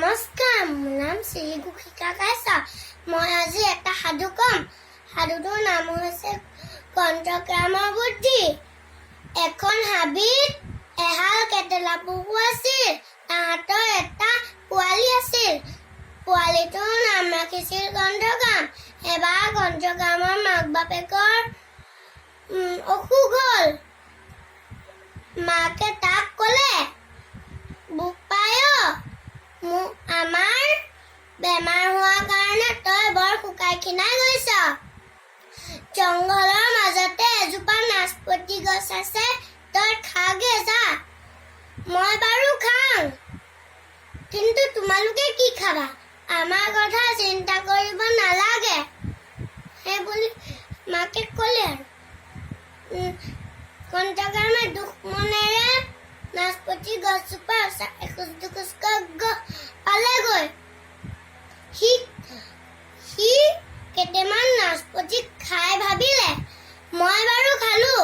নমস্কাৰ, মোৰ নাম শ্ৰী ঘোষিকা কাইছা। মই আজি এটা সাধু কম। সাধুটোৰ নাম হৈছে কণ্ঠগ্ৰামৰ বুদ্ধি। এখন হাবিত এহাল কেটেলা পহু আছিল। তাহাঁতৰ এটা পোৱালি আছিল। পোৱালিটোৰ নাম ৰাখিছিল কণ্ঠগ্ৰাম। এবাৰ কণ্ঠগ্ৰামৰ মাক বাপেকৰ অসুখ হ'ল। মাকে তাক ক'লে, বোপাই আমাৰ বেমাৰ হোৱাৰ কাৰণে তই বৰ শুকাই খিনাই গৈছ। জংঘলৰ মাজতে এজোপা নাচপতি গছ আছে, তই খাগে যা। মই বাৰু খাওঁ, কিন্তু তোমালোকে কি খাবা? আমাৰ কথা চিন্তা কৰিব নালাগে। সেই বুলি মাকে ক'লে আৰু কণ্ঠগ্ৰামে দুখ মনেৰে নাচপতি গছজোপা এখোজ দুখোজকৈ পালেগৈ। সি কেইটামান নাচপতি খাই ভাবিলে, মই বাৰু খালো,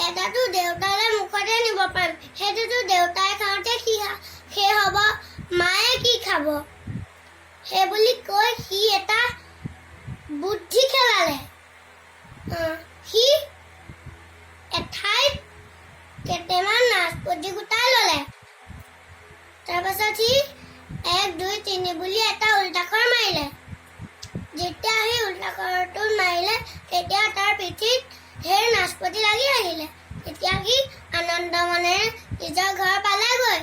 এটাতো দেউতালে মুখতে নিব পাৰিম, সেইটোতো দেউতাই খাওঁতে শেষ হ'ব, মায়ে কি খাব? সেই বুলি কৈ সি এটা বুদ্ধি খেলালে। সি এঠাইত কেইটামান নাচপতি গোটাই ল'লে। তাৰপাছত সি 1, 2, 3 বুলি এটা উল্টাখৰ মাৰিলে। যেতিয়া সি উল্টাখৰটো মাৰিলে, তেতিয়া তাৰ পিঠিত ঢেৰ নাচপতি লাগি আহিলে। তেতিয়া সি আনন্দ মনেৰে নিজৰ ঘৰ পালেগৈ।